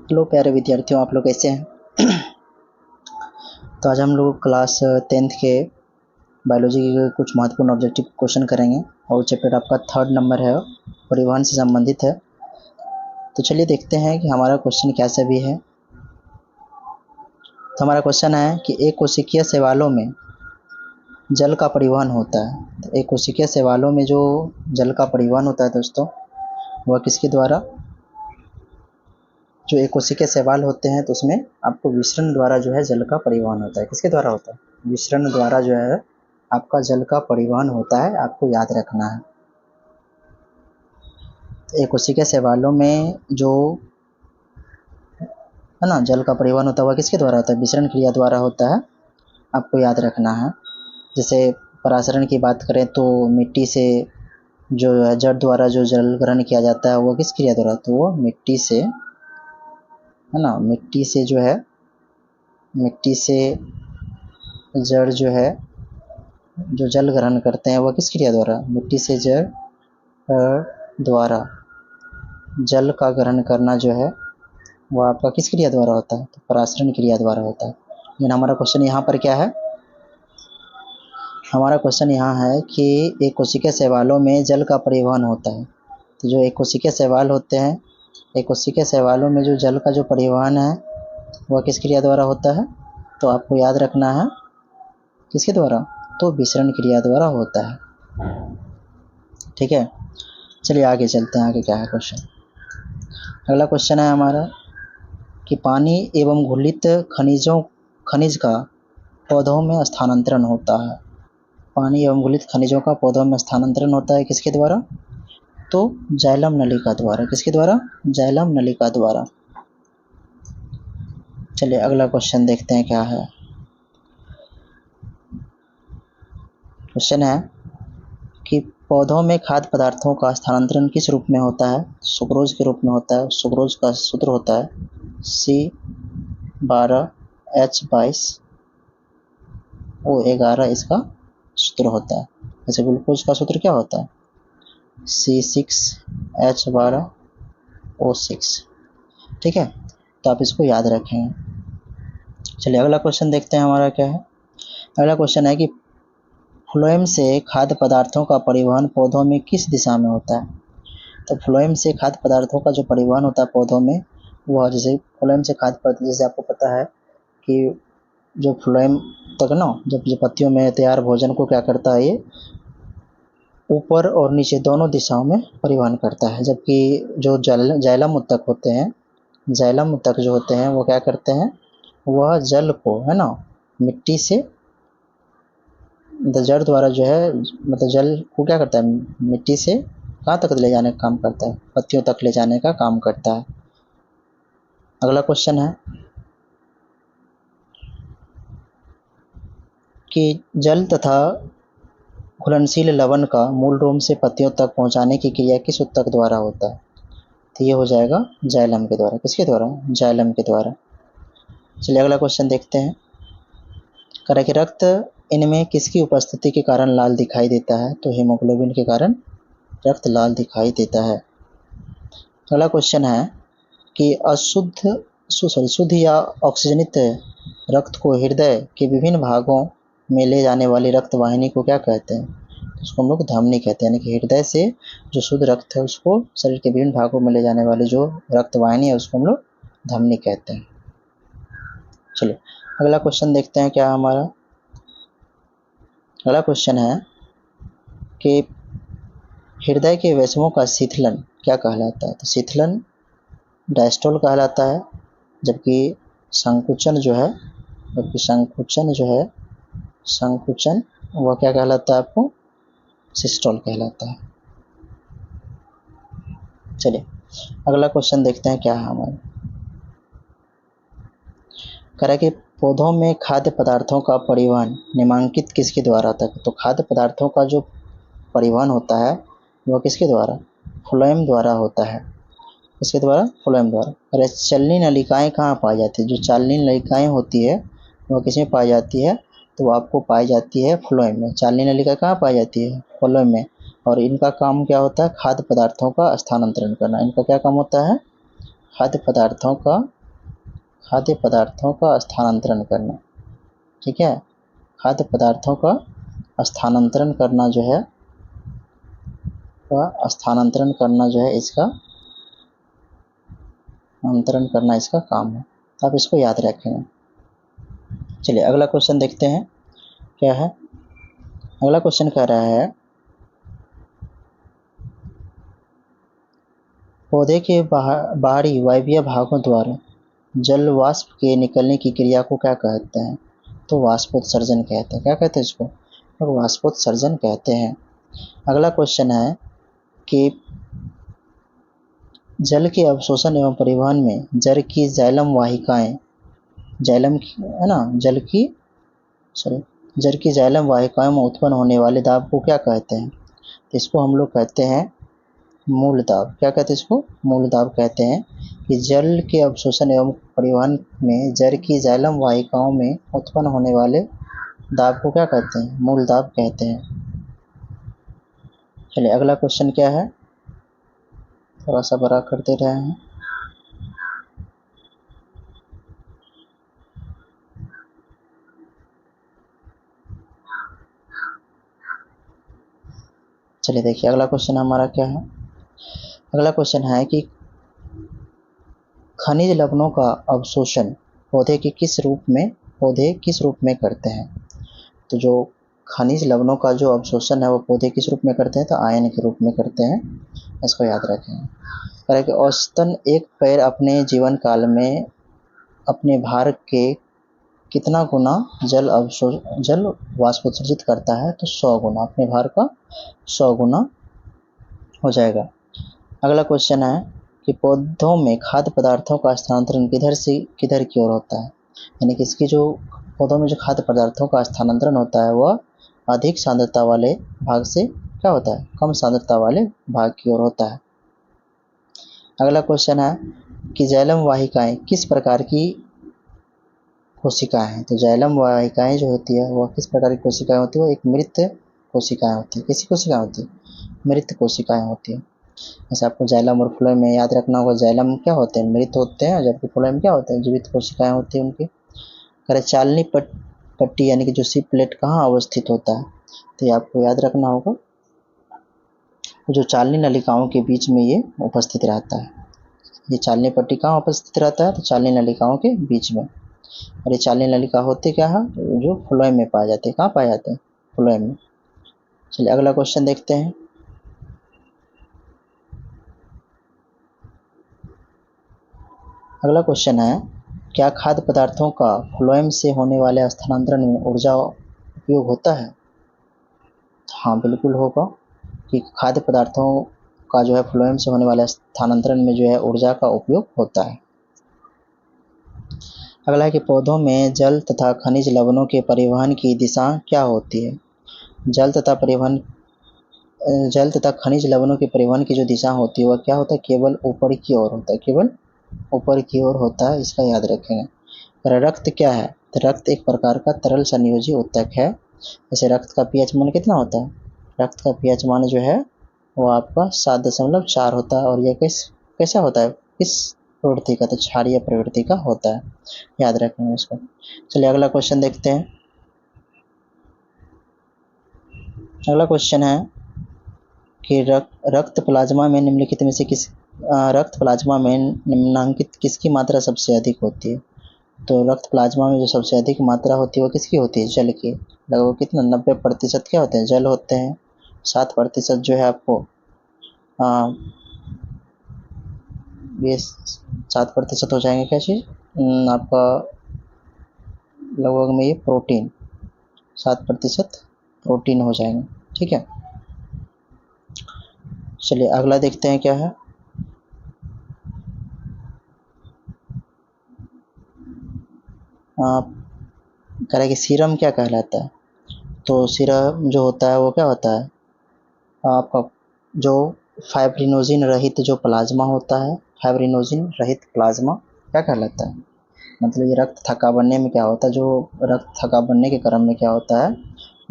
Hello प्यारे विद्यार्थियों, आप लोग कैसे हैं? तो आज हम लोग क्लास 10th के बायोलॉजी के कुछ महत्वपूर्ण ऑब्जेक्टिव क्वेश्चन करेंगे और चैप्टर आपका 3rd नंबर है, परिवहन से संबंधित है। तो चलिए देखते हैं कि हमारा क्वेश्चन क्या सभी है। तो हमारा क्वेश्चन है कि एक कोशिकीय शैवालों में जल का परिवहन होता है। तो एक कोशिकीय शैवालों में जो जल का परिवहन होता है दोस्तों, वह किसके द्वारा? जो एक कोशिकीय शैवाल होते हैं तो उसमें आपको विसरण द्वारा जो है जल का परिवहन होता है। किसके द्वारा होता है? विसरण द्वारा जो है आपका जल का परिवहन होता है, आपको याद रखना है। तो एक कोशिकीय शैवालों में जो है ना जल का परिवहन होता है वह किसके द्वारा होता है? विसरण क्रिया द्वारा होता है, आपको याद रखना है। जैसे परासरण की बात करें तो मिट्टी से जो जड़ द्वारा जो जल ग्रहण किया जाता है वो किस क्रिया द्वारा? तो वो मिट्टी से, है ना, मिट्टी से जो है, मिट्टी से जड़ जो है जो जल ग्रहण करते हैं वह किस क्रिया द्वारा? मिट्टी से जड़ द्वारा जल का ग्रहण करना जो है वह आपका किस क्रिया द्वारा होता है? तो परासरण क्रिया द्वारा होता है। लेकिन हमारा क्वेश्चन यहाँ पर क्या है? हमारा क्वेश्चन यहाँ है कि एक कोशिकीय शैवालों में जल का परिवहन होता है। तो जो एक कोशिकीय शैवाल होते हैं, एक कोशिकीय शैवालों में जो जल का जो परिवहन है वह किस क्रिया द्वारा होता है? तो आपको याद रखना है किसके द्वारा? तो विसरण क्रिया द्वारा होता है। ठीक है, चलिए आगे चलते हैं। आगे क्या है क्वेश्चन? अगला क्वेश्चन है हमारा कि पानी एवं घुलित खनिज का पौधों में स्थानांतरण होता है। पानी एवं घुलित खनिजों का पौधों में स्थानांतरण होता है किसके द्वारा? तो जाइलम नलिका द्वारा। किसके द्वारा? जाइलम नलिका द्वारा। चलिए अगला क्वेश्चन देखते हैं क्या है। क्वेश्चन है कि पौधों में खाद्य पदार्थों का स्थानांतरण किस रूप में होता है? सुक्रोज के रूप में होता है। सुक्रोज का सूत्र होता है C12H22O11, इसका सूत्र होता है। जैसे ग्लूकोज का सूत्र क्या होता है? C6H12O6। ठीक है, तो आप इसको याद रखें। चलिए अगला क्वेश्चन देखते हैं हमारा क्या है। अगला क्वेश्चन है कि फ्लोएम से खाद्य पदार्थों का परिवहन पौधों में किस दिशा में होता है? तो फ्लोएम से खाद्य पदार्थों का जो परिवहन होता है पौधों में, वह जैसे फ्लोएम से खाद्य पदार्थ, जैसे आपको पता है कि जो फ्लोएम तक ना, जब जो पत्तियों में तैयार भोजन को क्या करता है, ये ऊपर और नीचे दोनों दिशाओं में परिवहन करता है। जबकि जो जाइलम उत्तक होते हैं, जाइलम उत्तक जो होते हैं वो क्या करते हैं? वह जल को, है ना, मिट्टी से जड़ द्वारा जो है, मतलब जल को क्या करता है? मिट्टी से कहाँ तक ले जाने का काम करता है? पत्तियों तक ले जाने का काम करता है। अगला क्वेश्चन है कि जल तथा घुलनशील लवण का मूल रूप से पत्तियों तक पहुंचाने की क्रिया किस उत्तक द्वारा होता है? तो ये हो जाएगा जाइलम के द्वारा। किसके द्वारा? जाइलम के द्वारा। चलिए अगला क्वेश्चन देखते हैं। करें कि रक्त इनमें किसकी उपस्थिति के कारण लाल दिखाई देता है? तो हीमोग्लोबिन के कारण रक्त लाल दिखाई देता है। अगला क्वेश्चन है कि शुद्ध या ऑक्सीजनित रक्त को हृदय के विभिन्न भागों में ले जाने वाली रक्त वाहिनी को क्या कहते हैं? उसको हम लोग धमनी कहते हैं। यानी कि हृदय से जो शुद्ध रक्त है उसको शरीर के विभिन्न भागों में ले जाने वाली जो रक्त वाहिनी है उसको हम लोग धमनी कहते हैं। चलिए अगला क्वेश्चन देखते हैं क्या हमारा। अगला क्वेश्चन है कि हृदय के वैसवों का शीतलन क्या कहलाता है? तो शीतलन डायस्टोल कहलाता है। जबकि संकुचन जो है, संकुचन वह क्या कहलाता है आपको? सिस्टोल कहलाता है। चलिए अगला क्वेश्चन देखते हैं क्या है हमारा। करें कि पौधों में खाद्य पदार्थों का परिवहन निम्नलिखित किसके द्वारा होता है? तो खाद्य पदार्थों का जो परिवहन होता है वह किसके द्वारा? फ्लोएम द्वारा होता है। किसके द्वारा? फ्लोएम द्वारा। अरे चालनी नलिकाएं कहाँ पाई जाती है? जो चालनी नलिकाएं होती है वह किसमें पाई जाती है? तो वो आपको पाई जाती है फ्लोएम में। चालनी नलिका कहाँ पाई जाती है? फ्लोएम में। और इनका काम क्या होता है? खाद्य पदार्थों का स्थानांतरण करना। इनका क्या काम होता है? खाद्य पदार्थों का खाद्य पदार्थों का स्थानांतरण करना। ठीक है, खाद्य पदार्थों का स्थानांतरण करना जो है इसका अंतरण करना इसका काम है। आप इसको याद रखेंगे। चलिए अगला क्वेश्चन देखते हैं क्या है। अगला क्वेश्चन कह रहा है पौधे के बाहरी वायवीय भागों द्वारा जल वाष्प के निकलने की क्रिया को क्या कहते हैं? तो वाष्पोत्सर्जन कहते हैं। क्या कहते हैं इसको? तो वाष्पोत्सर्जन कहते हैं। अगला क्वेश्चन है कि जल के अवशोषण एवं परिवहन में जल की जाइलम वाहिकाएं, जाइलम है ना, जल की जाइलम वाहिकाओं में उत्पन्न होने वाले दाब को क्या कहते हैं? तो इसको हम लोग कहते हैं मूल दाब। क्या कहते हैं इसको? मूल दाब कहते हैं। कि जल के अवशोषण एवं परिवहन में जल की जाइलम वाहिकाओं में उत्पन्न होने वाले दाब को क्या कहते हैं? मूल दाब कहते हैं। चलिए अगला क्वेश्चन क्या है, थोड़ा सा बड़ा कर दे रहे हैं। चलिए देखिए अगला क्वेश्चन हमारा क्या है। अगला क्वेश्चन है कि खनिज लवणों का अवशोषण पौधे किस रूप में करते हैं? तो जो खनिज लवणों का जो अवशोषण है वो पौधे किस रूप में करते हैं? तो आयन के रूप में करते हैं। इसको याद रखें। कह रहे कि औसतन एक पेड़ अपने जीवन काल में अपने भार के कितना गुना जल वाष्पोत्सर्जित करता है? तो 100 गुना, अपने भार का 100 गुना हो जाएगा। अगला क्वेश्चन है कि पौधों में खाद्य पदार्थों का स्थानांतरण किधर से किधर की ओर होता है? यानी कि इसकी जो पौधों में जो खाद्य पदार्थों का स्थानांतरण होता है वह अधिक सांद्रता वाले भाग से क्या होता है? कम सांद्रता वाले भाग की ओर होता है। अगला क्वेश्चन है कि जाइलम वाहिकाएं किस प्रकार की कोशिकाएं हैं? तो जाइलम वाहिकाएं जो होती है वह किस प्रकार की कोशिकाएं होती है? वो एक मृत कोशिकाएं होती है। कैसी कोशिकाएं होती है? मृत कोशिकाएं होती है। जैसे आपको जाइलम और फ्लोएम में याद रखना होगा, जाइलम क्या होते हैं? मृत होते हैं, जबकि फ्लोएम क्या होते हैं? जीवित कोशिकाएं होती हैं उनकी। अगर चालनी पट्टी यानी कि जो सी प्लेट कहाँ अवस्थित होता है? तो ये आपको याद रखना होगा, जो चालनी नलिकाओं के बीच में ये उपस्थित रहता है। ये चालनी पट्टी कहाँ उपस्थित रहता है? तो चालनी नलिकाओं के बीच में। और ये चालनी नलिका होते क्या है? जो फ्लोएम में पाए जाते हैं। कहाँ पाए जाते हैं? फ्लोएम में। चलिए अगला क्वेश्चन देखते हैं। अगला क्वेश्चन है क्या खाद्य पदार्थों का फ्लोएम से होने वाले स्थानांतरण में ऊर्जा उपयोग होता है? हाँ बिल्कुल होगा, कि खाद्य पदार्थों का जो है फ्लोएम से होने वाले स्थानांतरण में जो है ऊर्जा का उपयोग होता है। अगला है कि पौधों में जल तथा खनिज लवणों के परिवहन की दिशा क्या होती है? जल तथा खनिज लवणों के परिवहन की जो दिशा होती है वह क्या होता है? केवल ऊपर की ओर होता है। केवल ऊपर की ओर होता है, इसका याद रखेंगे। रक्त क्या है? तो रक्त एक प्रकार का तरल संयोजी ऊतक है। जैसे रक्त का पीएच मान कितना होता है? रक्त का पीएच मान जो है वो आपका 7.4 होता है। और यह कैसा होता है? किस प्रवृत्ति का? तो क्षारीय प्रवृत्ति का होता है। याद रखेंगे इसको। चलिए अगला क्वेश्चन देखते हैं। अगला क्वेश्चन है कि रक्त प्लाज्मा में निम्नलिखित में से रक्त प्लाज्मा में निम्नांकित किसकी मात्रा सबसे अधिक होती है? तो रक्त प्लाज्मा में जो सबसे अधिक मात्रा होती है वो किसकी होती है? जल की। लगभग कितना? 90% क्या होते हैं? जल होते हैं। 7% जो है आपको ये 7% हो जाएंगे क्या चीज़? आपका लगभग में ये प्रोटीन, 7% प्रोटीन हो जाएंगे। ठीक है, चलिए अगला देखते हैं क्या है। कह रहा है कि सीरम क्या कहलाता है? तो सीरम जो होता है वो क्या होता है? आपका जो फाइब्रिनोजिन रहित जो प्लाज्मा होता है, फाइब्रिनोजिन रहित प्लाज्मा क्या कहलाता है? मतलब ये रक्त थक्का बनने में क्या होता है? जो रक्त थक्का बनने के क्रम में क्या होता है?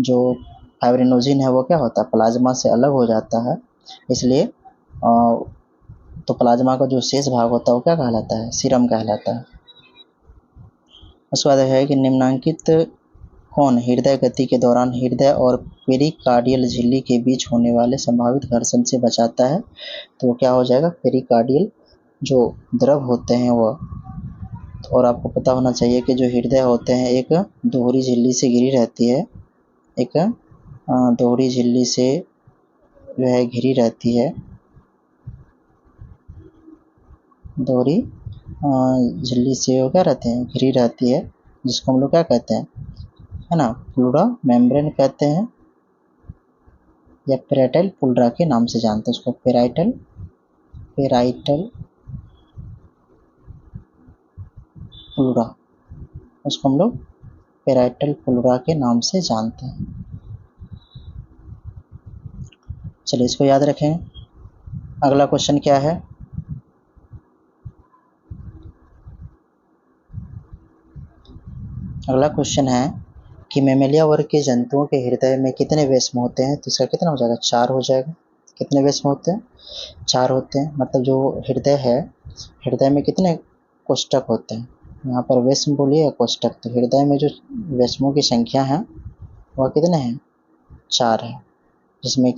जो फाइब्रिनोजिन है वो क्या होता है? प्लाज्मा से अलग हो जाता है। इसलिए तो प्लाज्मा का जो शेष भाग होता है वो क्या कहलाता है? सीरम कहलाता है। उसके बाद है कि निम्नांकित कौन हृदय गति के दौरान हृदय और पेरिकार्डियल झिल्ली के बीच होने वाले संभावित घर्षण से बचाता है? तो वो क्या हो जाएगा, पेरिकार्डियल जो द्रव होते हैं वह। और आपको पता होना चाहिए कि जो हृदय होते हैं एक दोहरी झिल्ली से घिरी रहती है, एक दोहरी झिल्ली से जो है घिरी रहती है, दोहरी झिल्ली से वो क्या रहते हैं, घिरी रहती है, जिसको हम लोग क्या कहते हैं, है ना, प्लूरा मेम्ब्रेन कहते हैं, या पेराइटल पुल्रा के नाम से जानते हैं उसको, पेराइटल पुल्रा, उसको हम लोग पेराइटल पुल्रा के नाम से जानते हैं। चलिए इसको याद रखें। अगला क्वेश्चन क्या है, अगला क्वेश्चन है कि मेमेलिया वर्ग के जंतुओं के हृदय में कितने वेश्म होते हैं? तो इसका कितना हो जाएगा, 4 हो जाएगा। कितने वेश्म होते हैं, 4 होते हैं। मतलब जो हृदय है, हृदय में कितने कोष्ठक होते हैं, यहाँ पर वेश्म बोलिए या कोष्ठक, तो हृदय में जो वेश्मों की संख्या है वह कितने हैं, 4 है। जिसमें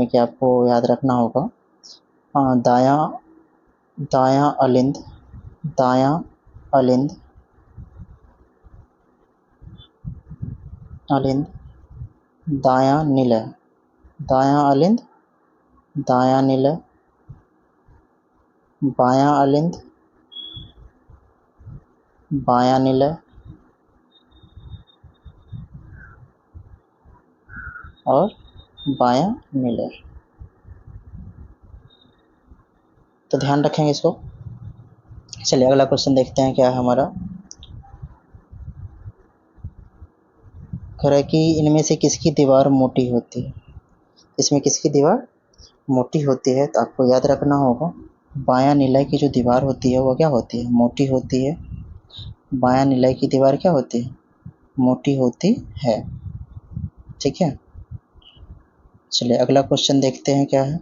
कि आपको याद रखना होगा दायां अलिंद, दायां अलिंद, दायां निलय, दायां अलिंद, दायां निलय, बायां अलिंद, बायां निलय और बायां निलय। तो ध्यान रखेंगे इसको। चलिए अगला क्वेश्चन देखते हैं क्या है हमारा। कह रहा है कि इनमें से किसकी दीवार मोटी होती है? इसमें किसकी दीवार मोटी होती है? तो आपको याद रखना होगा बायां निलय की जो दीवार होती है वह क्या होती है, मोटी होती है। बायां निलय की दीवार क्या होती है, मोटी होती है। ठीक है, चलिए अगला क्वेश्चन देखते हैं क्या है।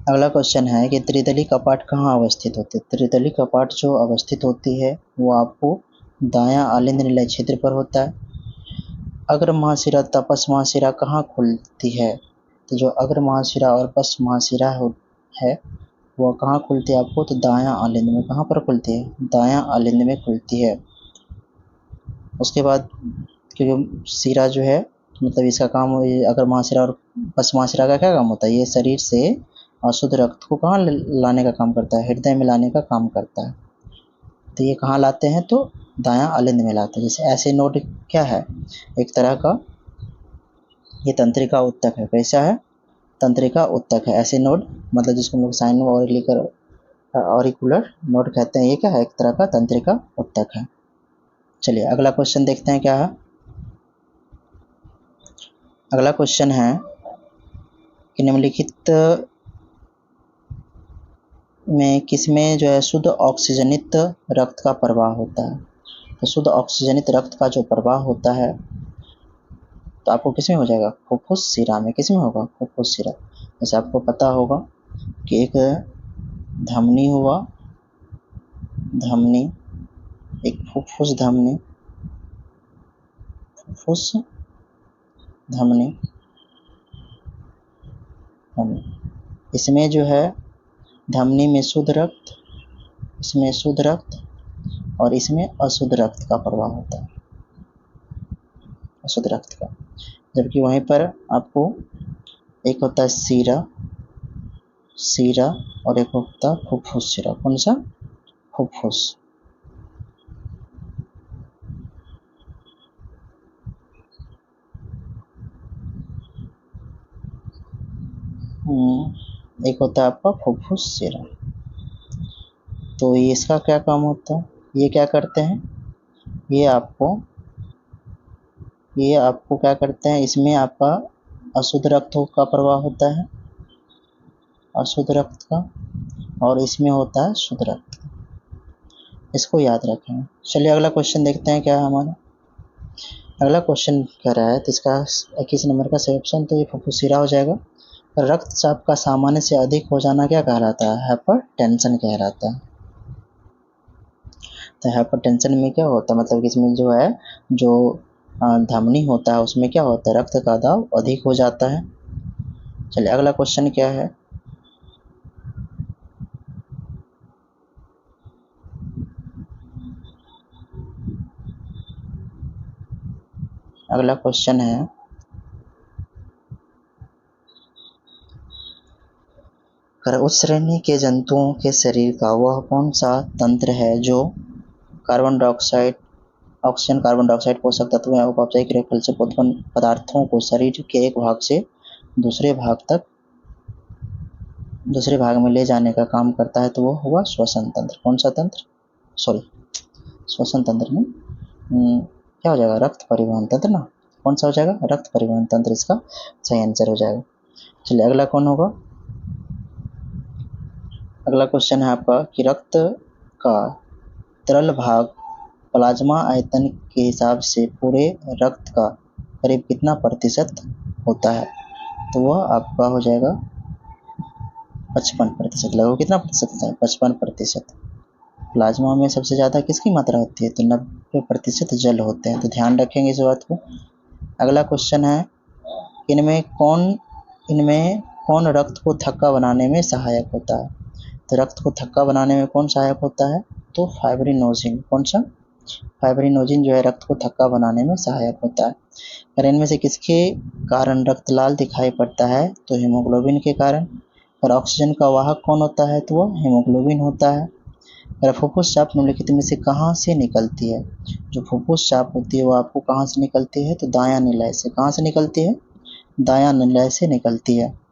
अगला क्वेश्चन है कि त्रिदली कपाट कहाँ अवस्थित होते हैं? त्रिदली कपाट जो अवस्थित होती है वो आपको दायां आलिंद निलय क्षेत्र पर होता है। अग्र महाशिरा तपस महाशिरा कहाँ खुलती है? तो जो अग्र महाशिरा और पश्च महाशिरा है वह कहाँ खुलती है आपको, तो दायां आलिंद में। कहाँ पर खुलती है, दायां आलिंद में खुलती है। उसके बाद कि जो शिरा जो है, मतलब इसका काम अगर महाशिरा और पश्च महाशिरा का क्या काम होता है, ये शरीर से अशुद्ध रक्त को कहाँ लाने का काम करता है, हृदय में लाने का काम करता है। तो ये कहाँ लाते हैं, तो दायां आलिंद में लाते हैं। जैसे ऐसे नोड क्या है, एक तरह का ये तंत्रिका उत्तक है। कैसा है, तंत्रिका उत्तक है। ऐसे नोड मतलब जिसको हम लोग साइन ऑरिकुलर नोड कहते हैं, ये क्या है, एक तरह का तंत्रिका उत्तक है। चलिए अगला क्वेश्चन देखते हैं क्या है। अगला क्वेश्चन है कि निम्नलिखित में किसमें जो है शुद्ध ऑक्सीजनित रक्त का प्रवाह होता है? तो शुद्ध ऑक्सीजनित रक्त का जो प्रवाह होता है तो आपको किसमें हो जाएगा, फुफ्फुस शिरा में। किसमें होगा, फुफ्फुस शिरा। जैसे आपको पता होगा कि एक धमनी हुआ, धमनी, एक फुफ्फुस धमनी, फुफ्फुस धमनी, इसमें जो है धमनी में शुद्ध रक्त, इसमें शुद्ध रक्त और इसमें अशुद्ध रक्त का प्रवाह होता है, अशुद्ध रक्त का। जबकि वहीं पर आपको एक होता है सीरा और एक होता है फुफ्फुस शिरा। कौन सा, फुफ्फुस। एक होता है आपका फुफ्फुस शिरा। तो ये इसका क्या काम होता है, ये क्या करते हैं, ये आपको क्या करते हैं, इसमें आपका अशुद्ध रक्त का प्रवाह होता है, अशुद्ध रक्त का, और इसमें होता है शुद्ध रक्त। इसको याद रखें। चलिए अगला क्वेश्चन देखते हैं क्या है हमारा। अगला क्वेश्चन कह रहा है, तो इसका 21 नंबर का सही ऑप्शन तो ये फुफ्फुस शिरा हो जाएगा। रक्तचाप का सामान्य से अधिक हो जाना क्या कहलाता है? हाइपरटेंशन कहलाता है। तो हाइपरटेंशन में क्या होता है, मतलब कि इसमें जो है जो धमनी होता है उसमें क्या होता है, रक्त का दाब अधिक हो जाता है। चलिए अगला क्वेश्चन क्या है, अगला क्वेश्चन है उस श्रेणी के जंतुओं के शरीर का वह कौन सा तंत्र है जो carbon dioxide, oxygen, carbon dioxide, पोषक तत्वों या उपापचयी क्रियाफल से उत्पन्न पदार्थों को शरीर के एक भाग से दूसरे भाग में ले जाने का काम करता है? तो वो हुआ श्वसन तंत्र। कौन सा तंत्र? सॉरी, श्वसन तंत्र में क्या हो जाएगा, रक्त परिवहन तंत्र ना। कौन सा हो जाएगा, रक्त परिवहन तंत्र इसका सही आंसर हो जाएगा। चलिए अगला कौन होगा, अगला क्वेश्चन है आपका कि रक्त का तरल भाग प्लाज्मा आयतन के हिसाब से पूरे रक्त का करीब कितना प्रतिशत होता है? तो वह आपका हो जाएगा 55%। लगभग कितना प्रतिशत होता है, 55%। प्लाज्मा में सबसे ज़्यादा किसकी मात्रा होती है? तो 90% जल होते हैं, तो ध्यान रखेंगे इस बात को। अगला क्वेश्चन है इनमें कौन रक्त को थक्का बनाने में सहायक होता है? तो रक्त को थक्का बनाने में कौन सहायक होता है? तो फाइब्रिनोजिन। कौन सा? फाइब्रिनोजिन जो है रक्त को थक्का बनाने में सहायक होता है। अगर इनमें से किसके कारण रक्त लाल दिखाई पड़ता है? तो हीमोग्लोबिन के कारण। और ऑक्सीजन का वाहक कौन होता है? तो वह हीमोग्लोबिन होता है। अगर फुफ्फुस चाप निम्नलिखित में से कहाँ से निकलती है? जो फुफ्फुस चाप होती है वो आपको कहाँ से निकलती है? तो दायां निलय से। कहाँ से निकलती है? दायां निलय से निकलती है।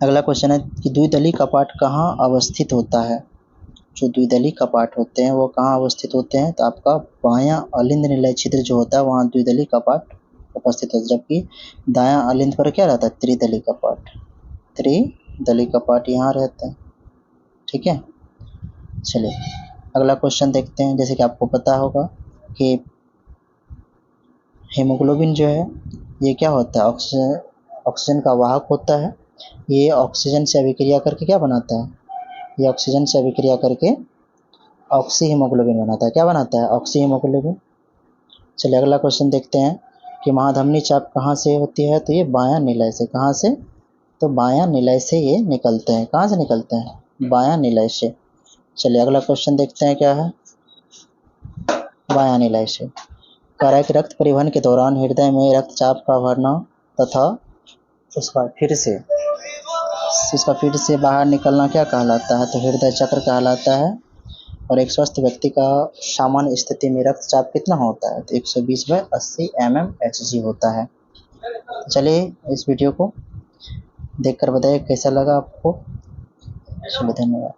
अगला क्वेश्चन है कि द्विदलीय कपाट कहाँ अवस्थित होता है? जो द्विदलीय कपाट होते हैं वो कहाँ अवस्थित होते हैं? तो आपका बायां अलिंद निलय छिद्र जो होता है वहाँ द्विदलीय कपाट उपस्थित होता है, जबकि दायां अलिंद पर क्या रहता है? त्रिदलीय कपाट। त्रिदलीय कपाट यहाँ रहता है। ठीक है, चलिए अगला क्वेश्चन देखते हैं। जैसे कि आपको पता होगा कि हीमोग्लोबिन जो है ये क्या होता है, ऑक्सीजन का वाहक होता है। ये ऑक्सीजन से अभिक्रिया करके क्या बनाता है? ये ऑक्सीजन से अभिक्रिया करके ऑक्सी हीमोग्लोबिन बनाता है। क्या बनाता है? Oxy haemoglobin. चलिए अगला क्वेश्चन देखते हैं कि महाधमनी चाप कहाँ से होती है? तो ये बायां निलय से। कहाँ से? तो बायां निलय से ये निकलते हैं। कहाँ से निकलते हैं? बायां निलय से। चलिए अगला क्वेश्चन देखते हैं क्या है, बायां निलय से। कह रहा है कि रक्त परिवहन के दौरान हृदय में रक्तचाप का बढ़ना तथा उसका फिर से बाहर निकलना क्या कहलाता है? तो हृदय चक्र कहलाता है। और एक स्वस्थ व्यक्ति का सामान्य स्थिति में रक्तचाप कितना होता है? तो 120/80 mmHg होता है। चलिए इस वीडियो को देखकर बताइए कैसा लगा आपको। चलिए धन्यवाद।